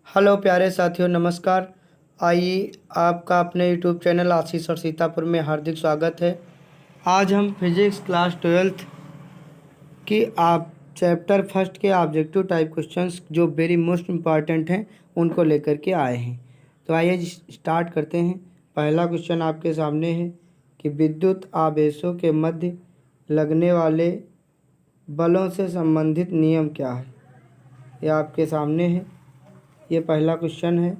Hello प्यारे साथियों, नमस्कार। आइए, आपका अपने यूट्यूब चैनल आशीष और सीतापुर में हार्दिक स्वागत है। आज हम फिजिक्स क्लास 12th की आप चैप्टर फर्स्ट के ऑब्जेक्टिव टाइप क्वेश्चंस जो वेरी मोस्ट इम्पॉर्टेंट हैं उनको लेकर के आए हैं। तो आइए स्टार्ट करते हैं। पहला क्वेश्चन आपके सामने है कि विद्युत आवेशों के मध्य लगने वाले बलों से संबंधित नियम क्या है। यह आपके सामने है। ये पहला क्वेश्चन है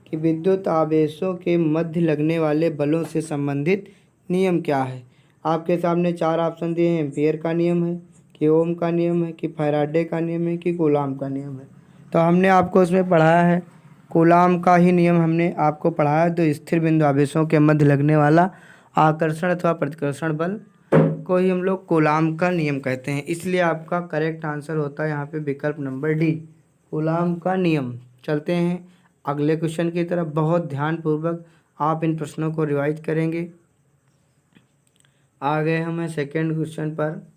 कि विद्युत आवेशों के मध्य लगने वाले बलों से संबंधित नियम क्या है। आपके सामने चार ऑप्शन दिए हैं। एम्पियर का नियम है, कि ओम का नियम है, कि फैराडे का नियम है, कि कूलाम का नियम है। तो हमने आपको उसमें पढ़ाया है कूलाम का ही नियम हमने आपको पढ़ाया। तो स्थिर बिंदु आवेशों के मध्य लगने वाला आकर्षण अथवा प्रतिकर्षण बल को ही हम लोग कूलाम का नियम कहते हैं। इसलिए आपका करेक्ट आंसर होता है यहाँ पे विकल्प नंबर डी, कूलाम का नियम। चलते हैं अगले क्वेश्चन की तरफ। बहुत ध्यानपूर्वक आप इन प्रश्नों को रिवाइज करेंगे। आ गए हमें सेकंड क्वेश्चन पर,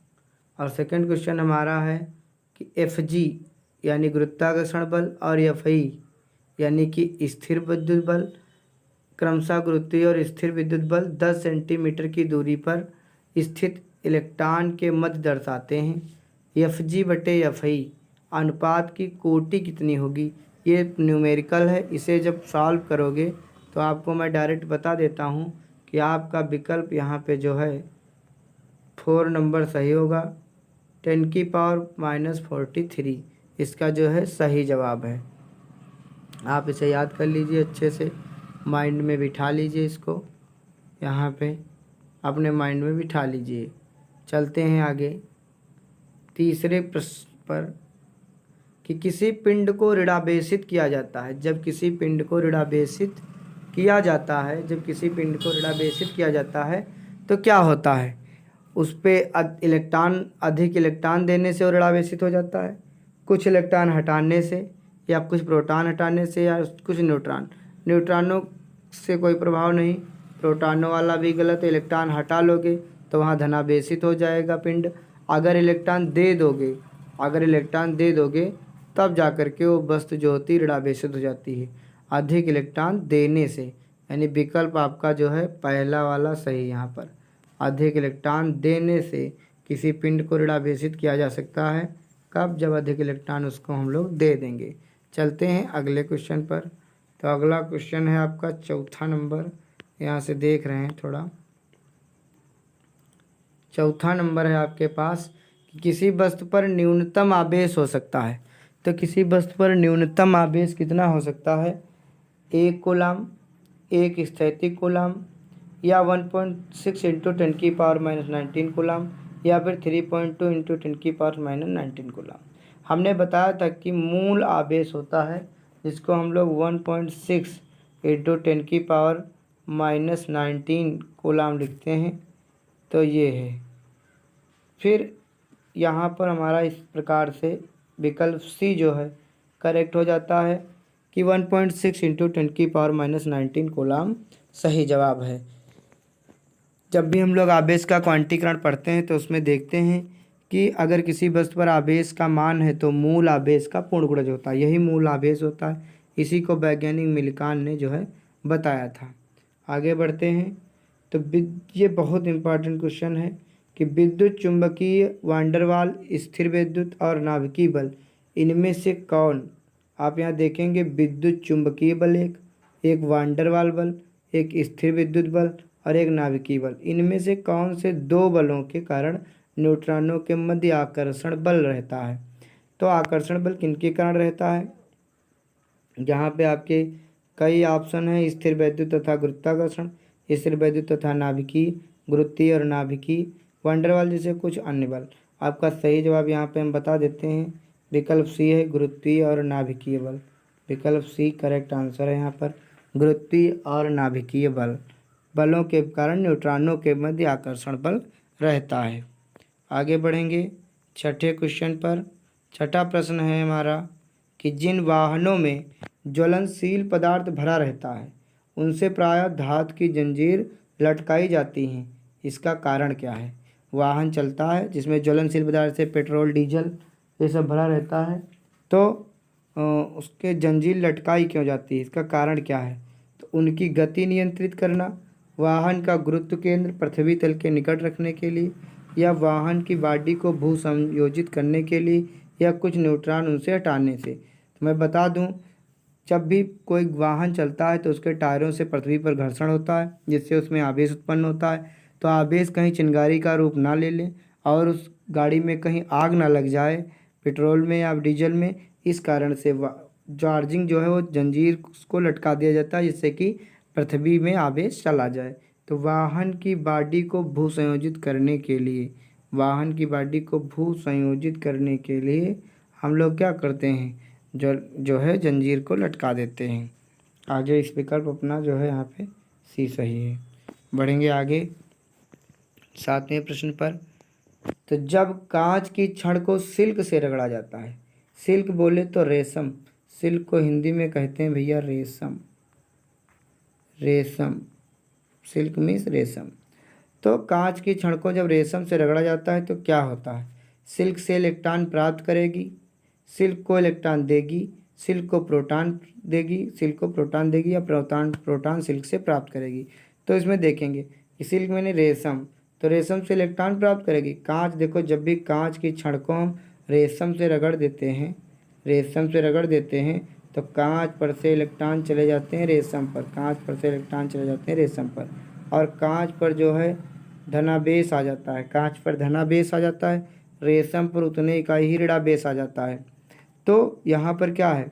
और सेकंड क्वेश्चन हमारा है कि एफ जी यानी गुरुत्वाकर्षण बल और एफ ई यानी कि स्थिर विद्युत बल क्रमशः गुरुत्वीय और स्थिर विद्युत बल 10 सेंटीमीटर की दूरी पर स्थित इलेक्ट्रॉन के मध्य दर्शाते हैं। एफ जी बटे एफ ई अनुपात की कोटि कितनी होगी। ये न्यूमेरिकल है। इसे जब सॉल्व करोगे तो आपको मैं डायरेक्ट बता देता हूँ कि आपका विकल्प यहाँ पे जो है 4 नंबर सही होगा। 10⁻⁻43 इसका जो है सही जवाब है। आप इसे याद कर लीजिए, अच्छे से माइंड में बिठा लीजिए। इसको यहाँ पे अपने माइंड में बिठा लीजिए। चलते हैं आगे तीसरे प्रश्न पर कि किसी पिंड को ऋणावेशित किया जाता है। जब किसी पिंड को ऋणावेशित किया जाता है तो क्या होता है। उस पर इलेक्ट्रॉन अधिक इलेक्ट्रॉन देने से वो ऋणावेशित हो जाता है, कुछ इलेक्ट्रॉन हटाने से, या कुछ प्रोटॉन हटाने से, या कुछ न्यूट्रॉनों से कोई प्रभाव नहीं। प्रोटॉनों वाला भी गलत। इलेक्ट्रॉन हटा लोगे तो वहाँ धनावेशित हो जाएगा पिंड। अगर इलेक्ट्रॉन दे दोगे तब जा कर के वो वस्तु जो होती है ऋणावेशित हो जाती है, अधिक इलेक्ट्रॉन देने से। यानी विकल्प आपका जो है पहला वाला सही। यहाँ पर अधिक इलेक्ट्रॉन देने से किसी पिंड को ऋणावेशित किया जा सकता है। कब? जब अधिक इलेक्ट्रॉन उसको हम लोग दे देंगे। चलते हैं अगले क्वेश्चन पर। तो अगला क्वेश्चन है आपका चौथा नंबर। यहाँ से देख रहे हैं थोड़ा। चौथा नंबर है आपके पास कि किसी वस्तु पर न्यूनतम आवेश हो सकता है। तो किसी वस्तु पर न्यूनतम आवेश कितना हो सकता है। 1 कूलाम, 1 स्थैतिक कूलाम, या 1.6 × 10⁻⁻19 कूलाम, या फिर 3.2 × 10⁻⁻19 कूलाम। हमने बताया था कि मूल आवेश होता है जिसको हम लोग 1.6 × 10⁻⁻19 कूलाम लिखते हैं। तो ये है। फिर यहाँ पर हमारा इस प्रकार से विकल्प सी जो है करेक्ट हो जाता है कि 1.6 × 10⁻⁻19 कूलाम सही जवाब है। जब भी हम लोग आवेश का क्वांटीकरण पढ़ते हैं तो उसमें देखते हैं कि अगर किसी वस्तु पर आवेश का मान है तो मूल आवेश का पूर्ण गुणज होता है। यही मूल आवेश होता है। इसी को वैज्ञानिक मिल्कान ने जो है बताया था। आगे बढ़ते हैं। तो ये बहुत इंपॉर्टेंट क्वेश्चन है कि विद्युत चुंबकीय वांडरवाल, स्थिर विद्युत और नाभिकीय बल, इनमें से कौन। आप यहाँ देखेंगे विद्युत चुंबकीय बल एक वांडरवाल बल, एक स्थिर विद्युत बल और एक नाभिकीय बल, इनमें से कौन से दो बलों के कारण न्यूट्रॉनों के मध्य आकर्षण बल रहता है। तो आकर्षण बल किनके कारण रहता है। यहाँ पे आपके कई ऑप्शन हैं। स्थिर वैद्युत तथा गुरुत्वाकर्षण, स्थिर वैद्युत तथा नाभिकीय, गुरुत्वीय और नाभिकीय, वंडरवाल जैसे कुछ अन्य बल। आपका सही जवाब यहाँ पे हम बता देते हैं, विकल्प सी है, गुरुत्वीय और नाभिकीय बल। विकल्प सी करेक्ट आंसर है। यहाँ पर गुरुत्वीय और नाभिकीय बलों के कारण न्यूट्रॉनों के मध्य आकर्षण बल रहता है। आगे बढ़ेंगे छठे क्वेश्चन पर। छठा प्रश्न है हमारा कि जिन वाहनों में ज्वलनशील पदार्थ भरा रहता है उनसे प्रायः धातु की जंजीर लटकाई जाती हैं। इसका कारण क्या है। वाहन चलता है जिसमें ज्वलनशील पदार्थ से पेट्रोल, डीजल ये सब भरा रहता है, तो उसके जंजीर लटकाई क्यों जाती है, इसका कारण क्या है? तो उनकी गति नियंत्रित करना, वाहन का गुरुत्व केंद्र पृथ्वी तल के निकट रखने के लिए, या वाहन की बॉडी को भू संयोजित करने के लिए, या कुछ न्यूट्रॉन उनसे हटाने से। तो मैं बता दूं, जब भी कोई वाहन चलता है तो उसके टायरों से पृथ्वी पर घर्षण होता है, जिससे उसमें आवेश उत्पन्न होता है। तो आवेश कहीं चिंगारी का रूप ना ले ले और उस गाड़ी में कहीं आग ना लग जाए, पेट्रोल में या डीजल में। इस कारण से चार्जिंग जो है वो जंजीर को लटका दिया जाता है, जिससे कि पृथ्वी में आवेश चला जाए। तो वाहन की बॉडी को भू संयोजित करने के लिए, वाहन की बॉडी को भू संयोजित करने के लिए हम लोग क्या करते हैं, जो है जंजीर को लटका देते हैं। आगे इस विकल्प अपना जो है यहाँ पे सी सही है। बढ़ेंगे आगे 7वें प्रश्न पर। तो जब कांच की छड़ को सिल्क से रगड़ा जाता है, सिल्क बोले तो रेशम, सिल्क को हिंदी में कहते हैं भैया रेशम, रेशम, सिल्क मीन्स रेशम। तो कांच की छड़ को जब रेशम से रगड़ा जाता है तो क्या होता है? सिल्क से इलेक्ट्रॉन प्राप्त करेगी, सिल्क को इलेक्ट्रॉन देगी, सिल्क को प्रोटॉन देगी, सिल्क को प्रोटॉन देगी, या प्रोटॉन सिल्क से प्राप्त करेगी। तो इसमें देखेंगे कि सिल्क मैंने रेशम, तो रेशम से इलेक्ट्रॉन प्राप्त करेगी। कांच, देखो जब भी कांच की छड़ को हम रेशम से रगड़ देते हैं, रेशम से रगड़ देते हैं, तो कांच पर से इलेक्ट्रॉन चले जाते हैं रेशम पर, कांच पर से इलेक्ट्रॉन चले जाते हैं रेशम पर, और कांच पर जो है धनावेश आ जाता है, कांच पर धनावेश आ जाता है, रेशम पर उतने इकाई ही ऋणावेश आ जाता है। तो यहाँ पर क्या है,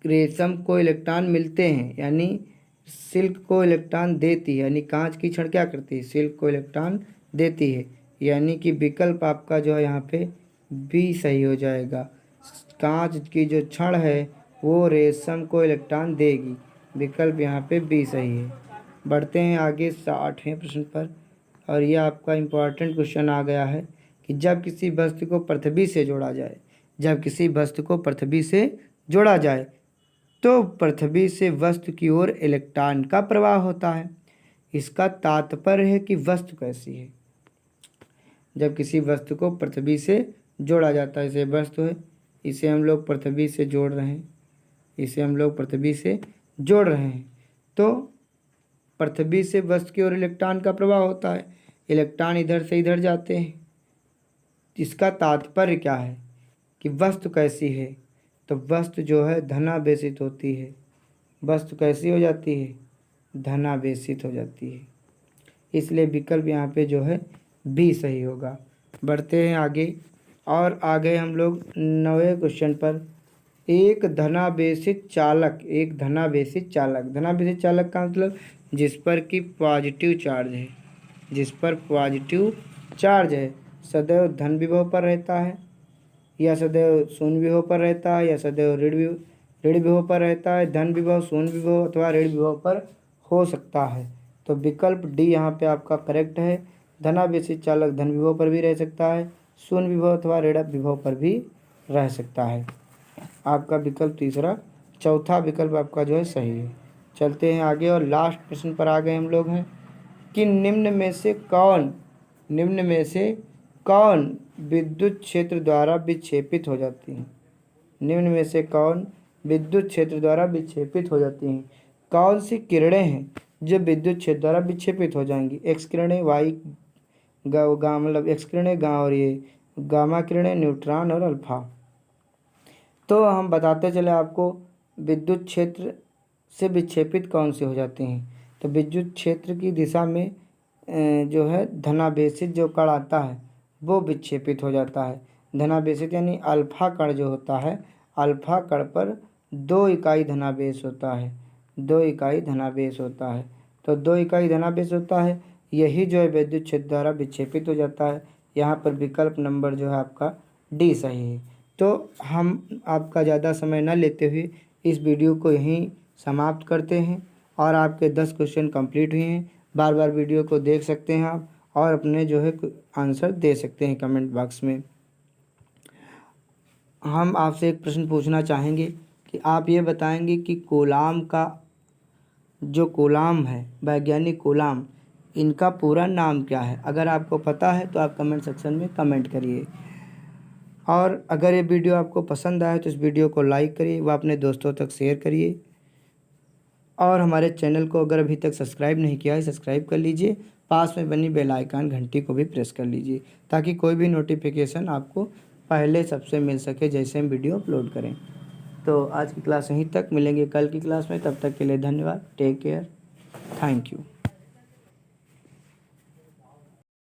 रेशम को इलेक्ट्रॉन मिलते हैं, यानी सिल्क को इलेक्ट्रॉन देती है, यानी कांच की छड़ क्या करती है, सिल्क को इलेक्ट्रॉन देती है। यानी कि विकल्प आपका जो है यहाँ पे बी सही हो जाएगा। कांच की जो छड़ है वो रेशम को इलेक्ट्रॉन देगी, विकल्प यहाँ पे बी सही है। बढ़ते हैं आगे 8वें प्रश्न पर, और यह आपका इम्पोर्टेंट क्वेश्चन आ गया है कि जब किसी वस्तु को पृथ्वी से जोड़ा जाए, जब किसी वस्तु को पृथ्वी से जोड़ा जाए तो पृथ्वी से वस्तु की ओर इलेक्ट्रॉन का प्रवाह होता है। इसका तात्पर्य है कि वस्तु कैसी है। जब किसी वस्तु को पृथ्वी से जोड़ा जाता है, इसे वस्तु है, इसे हम लोग पृथ्वी से जोड़ रहे हैं, इसे हम लोग पृथ्वी से जोड़ रहे हैं, तो पृथ्वी से वस्तु की ओर इलेक्ट्रॉन का प्रवाह होता है, इलेक्ट्रॉन इधर से इधर जाते हैं। इसका तात्पर्य क्या है कि वस्तु कैसी है, तो वस्तु जो है धनावेशित होती है। वस्तु कैसी हो जाती है, धनावेशित हो जाती है, इसलिए विकल्प यहाँ पे जो है बी सही होगा। बढ़ते हैं आगे, और आगे हम लोग 9वें क्वेश्चन पर। एक धनावेशित चालक, एक धनावेशित चालक, धनावेशित चालक का मतलब जिस पर कि पॉजिटिव चार्ज है, जिस पर पॉजिटिव चार्ज है, सदैव धन विभव पर रहता है, या सदैव शून्य विभव पर रहता है, या सदैव ऋण विभव पर रहता है। धन विभव, शून्य विभव अथवा ऋण विभव पर हो सकता है। तो विकल्प डी यहाँ पे आपका करेक्ट है। धनावेशित चालक धन विभव पर भी रह सकता है, शून्य विभव अथवा ऋण विभव पर भी रह सकता है। आपका विकल्प तीसरा, चौथा विकल्प आपका जो है सही है। चलते हैं आगे और लास्ट प्रश्न पर आ गए हम लोग हैं कि निम्न में से कौन विद्युत क्षेत्र द्वारा विक्षेपित हो जाती है। निम्न में से कौन विद्युत क्षेत्र द्वारा विक्षेपित हो जाती हैं। कौन सी किरणें हैं जो विद्युत क्षेत्र द्वारा विक्षेपित हो जाएंगी? एक्स किरणें, वाई मतलब एक्स किरणें, और ये गामा किरणें, न्यूट्रॉन और अल्फा। तो हम बताते चले आपको विद्युत क्षेत्र से विक्षेपित कौन से हो जाते हैं। तो विद्युत क्षेत्र की दिशा में जो है धनावेशित जो कण आता है वो विक्षेपित हो जाता है। धनावेशित यानी अल्फा कण जो होता है, अल्फा कण पर 2 इकाई धनावेश होता है, 2 इकाई धनावेश होता है। तो 2 इकाई धनावेश होता है, यही जो है विद्युत क्षेत्र द्वारा विक्षेपित हो जाता है। यहाँ पर विकल्प नंबर जो है आपका डी सही है। तो हम आपका ज़्यादा समय न लेते हुए इस वीडियो को यहीं समाप्त करते हैं, और आपके 10 क्वेश्चन कंप्लीट हुए हैं। बार बार वीडियो को देख सकते हैं आप, और अपने जो है आंसर दे सकते हैं कमेंट बॉक्स में। हम आपसे एक प्रश्न पूछना चाहेंगे कि आप ये बताएंगे कि कूलाम का जो कूलाम है, वैज्ञानिक कूलाम, इनका पूरा नाम क्या है? अगर आपको पता है तो आप कमेंट सेक्शन में कमेंट करिए। और अगर ये वीडियो आपको पसंद आए तो इस वीडियो को लाइक करिए व अपने दोस्तों तक शेयर करिए। और हमारे चैनल को अगर अभी तक सब्सक्राइब नहीं किया है सब्सक्राइब कर लीजिए। पास में बनी बेल आइकन घंटी को भी प्रेस कर लीजिए ताकि कोई भी नोटिफिकेशन आपको पहले सबसे मिल सके जैसे हम वीडियो अपलोड करें। तो आज की क्लास यहीं तक, मिलेंगे कल की क्लास में। तब तक के लिए धन्यवाद। Take care. Thank you.